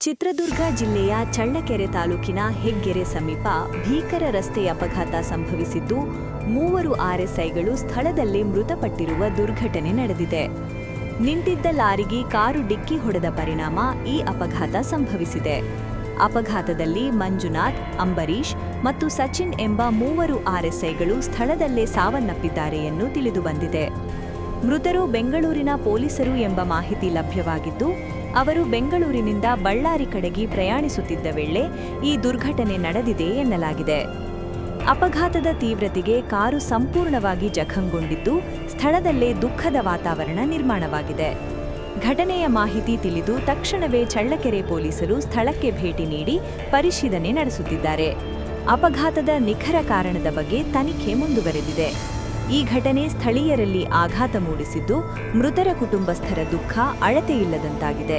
ಚಿತ್ರದುರ್ಗ ಜಿಲ್ಲೆಯ ಚಳ್ಳಕೆರೆ ತಾಲೂಕಿನ ಹೆಗ್ಗೆರೆ ಸಮೀಪ ಭೀಕರ ರಸ್ತೆ ಅಪಘಾತ ಸಂಭವಿಸಿದ್ದು 3 ಆರ್ಎಸ್ಐಗಳು ಸ್ಥಳದಲ್ಲೇ ಮೃತಪಟ್ಟಿರುವ ದುರ್ಘಟನೆ ನಡೆದಿದೆ. ನಿಂತಿದ್ದ ಲಾರಿಗೆ ಕಾರು ಡಿಕ್ಕಿ ಹೊಡೆದ ಪರಿಣಾಮ ಈ ಅಪಘಾತ ಸಂಭವಿಸಿದೆ. ಅಪಘಾತದಲ್ಲಿ ಮಂಜುನಾಥ್, ಅಂಬರೀಶ್ ಮತ್ತು ಸಚಿನ್ ಎಂಬ 3 ಆರ್ಎಸ್ಐಗಳು ಸ್ಥಳದಲ್ಲೇ ಸಾವನ್ನಪ್ಪಿದ್ದಾರೆ ಎಂದು ತಿಳಿದುಬಂದಿದೆ. ಮೃತರು ಬೆಂಗಳೂರಿನ ಪೊಲೀಸರು ಎಂಬ ಮಾಹಿತಿ ಲಭ್ಯವಾಗಿದ್ದು, ಅವರು ಬೆಂಗಳೂರಿನಿಂದ ಬಳ್ಳಾರಿ ಕಡೆಗೆ ಪ್ರಯಾಣಿಸುತ್ತಿದ್ದ ವೇಳೆ ಈ ದುರ್ಘಟನೆ ನಡೆದಿದೆ ಎನ್ನಲಾಗಿದೆ. ಅಪಘಾತದ ತೀವ್ರತೆಗೆ ಕಾರು ಸಂಪೂರ್ಣವಾಗಿ ಜಖಂಗೊಂಡಿದ್ದು, ಸ್ಥಳದಲ್ಲೇ ದುಃಖದ ವಾತಾವರಣ ನಿರ್ಮಾಣವಾಗಿದೆ. ಘಟನೆಯ ಮಾಹಿತಿ ತಿಳಿದು ತಕ್ಷಣವೇ ಚಳ್ಳಕೆರೆ ಪೊಲೀಸರು ಸ್ಥಳಕ್ಕೆ ಭೇಟಿ ನೀಡಿ ಪರಿಶೀಲನೆ ನಡೆಸುತ್ತಿದ್ದಾರೆ. ಅಪಘಾತದ ನಿಖರ ಕಾರಣದ ಬಗ್ಗೆ ತನಿಖೆ ಮುಂದುವರೆದಿದೆ. ಈ ಘಟನೆ ಸ್ಥಳೀಯರಲ್ಲಿ ಆಘಾತ ಮೂಡಿಸಿದ್ದು, ಮೃತರ ಕುಟುಂಬಸ್ಥರ ದುಃಖ ಅಳತೆಯಿಲ್ಲದಂತಾಗಿದೆ.